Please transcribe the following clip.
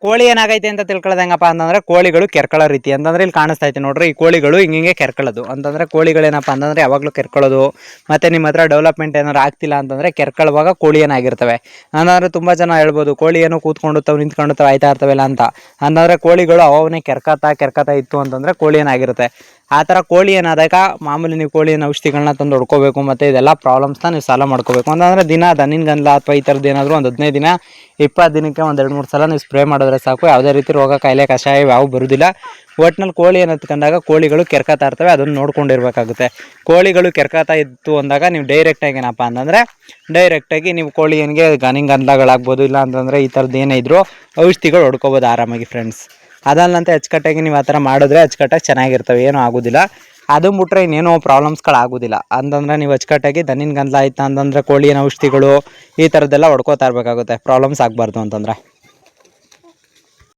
ಕೋಳಿ ಏನಾಗೈತೆ ಅಂತ ತಿಳ್ಕೊಳ್ಳೋದು ಹೆಂಗಪ್ಪ ಅಂತಂದ್ರೆ ಕೋಳಿಗಳು ಕೆರ್ಕೊಳ್ಳೋ ರೀತಿ ಅಂತಂದ್ರೆ ಇಲ್ಲಿ ಕಾಣಿಸ್ತಾ ಐತೆ ನೋಡ್ರಿ. ಈ ಕೋಳಿಗಳು ಹಿಂಗೆ ಕೆರ್ಕೊಳ್ಳೋದು ಅಂತಂದ್ರೆ ಕೋಳಿಗಳೇನಪ್ಪ ಅಂತಂದ್ರೆ ಯಾವಾಗಲೂ ಕೆರ್ಕೊಳ್ಳೋದು. ಮತ್ತೆ ನಿಮ್ಮ ಹತ್ರ ಡೆವಲಪ್ಮೆಂಟ್ ಏನಾರು ಆಗ್ತಿಲ್ಲ ಅಂತಂದ್ರೆ ಕೆರ್ಕೊಳ್ಳುವಾಗ ಕೋಳಿ ಏನಾಗಿರ್ತವೆ ಅಂತಂದ್ರೆ ತುಂಬ ಜನ ಹೇಳ್ಬೋದು ಕೋಳಿ ಏನೋ ಕೂತ್ಕೊಂಡು ನಿಂತ್ಕೊಂಡು ಆಯ್ತಾ ಇರ್ತವೆಲ್ಲ ಅಂತ. ಅಂತಂದ್ರೆ ಕೋಳಿಗಳು ಅವನೇ ಕೆರ್ಕತಾ ಇತ್ತು ಅಂತಂದ್ರೆ ಕೋಳಿ ಏನಾಗಿರುತ್ತೆ. ಆ ಥರ ಕೋಳಿ ಏನಾದಾಗ ಮಾಮೂಲಿ ನೀವು ಕೋಳಿನ ಔಷಧಿಗಳನ್ನ ತಂದು ಹೊಡ್ಕೋಬೇಕು. ಮತ್ತು ಇದೆಲ್ಲ ಪ್ರಾಬ್ಲಮ್ಸ್ನ ನೀವು ಸಾಲ್ವ್ ಮಾಡ್ಕೋಬೇಕು ಅಂತಂದರೆ ದಿನ ದನಿನ ಗಂಧ ಅಥವಾ ಈ ಥರದ್ದು ಏನಾದರೂ ಒಂದು 15 ದಿನ 20 ದಿನಕ್ಕೆ ಒಂದು 2-3 ಸಲ ನೀವು ಸ್ಪ್ರೇ ಮಾಡಿದ್ರೆ ಸಾಕು. ಯಾವುದೇ ರೀತಿ ರೋಗ ಕಾಯಿಲೆ ಕಷಾಯ ಯಾವ ಬರೋದಿಲ್ಲ. ಒಟ್ಟಿನಲ್ಲಿ ಕೋಳಿ ಏನಂತಂದಾಗ ಕೋಳಿಗಳು ಕೆರ್ಕತಾ ಇರ್ತವೆ, ಅದನ್ನು ನೋಡ್ಕೊಂಡಿರ್ಬೇಕಾಗುತ್ತೆ. ಕೋಳಿಗಳು ಕೆರ್ಕತಾ ಇತ್ತು ಅಂದಾಗ ನೀವು ಡೈರೆಕ್ಟಾಗಿ ಏನಪ್ಪ ಅಂತಂದರೆ ಡೈರೆಕ್ಟಾಗಿ ನೀವು ಕೋಳಿ ಏನಿಗೆ ಗಂಧಗಳಾಗ್ಬೋದು, ಇಲ್ಲ ಅಂತಂದರೆ ಈ ಥರದ್ದು ಏನೇ ಇದ್ದರೂ ಔಷಧಿಗಳು ಹೊಡ್ಕೋಬೋದು ಆರಾಮಾಗಿ ಫ್ರೆಂಡ್ಸ್. ಅದಲ್ಲಂತೆ ಅಚ್ಚುಕಟ್ಟಾಗಿ ನೀವು ಆ ಥರ ಮಾಡಿದ್ರೆ ಅಚ್ಚುಕಟ್ಟಾಗಿ ಚೆನ್ನಾಗಿರ್ತವೆ, ಏನೂ ಆಗೋದಿಲ್ಲ. ಅದು ಬಿಟ್ರೆ ಇನ್ನೇನೋ ಪ್ರಾಬ್ಲಮ್ಸ್ಗಳು ಆಗೋದಿಲ್ಲ. ಅಂತಂದರೆ ನೀವು ಅಚ್ಚುಕಟ್ಟಾಗಿ ದನಿನ ಗಂಧ ಆಯ್ತು ಅಂತಂದರೆ ಕೋಳಿನ ಔಷಧಿಗಳು ಈ ಥರದ್ದೆಲ್ಲ ಹೊಡ್ಕೋತಾ ಇರಬೇಕಾಗುತ್ತೆ, ಪ್ರಾಬ್ಲಮ್ಸ್ ಆಗಬಾರ್ದು ಅಂತಂದರೆ.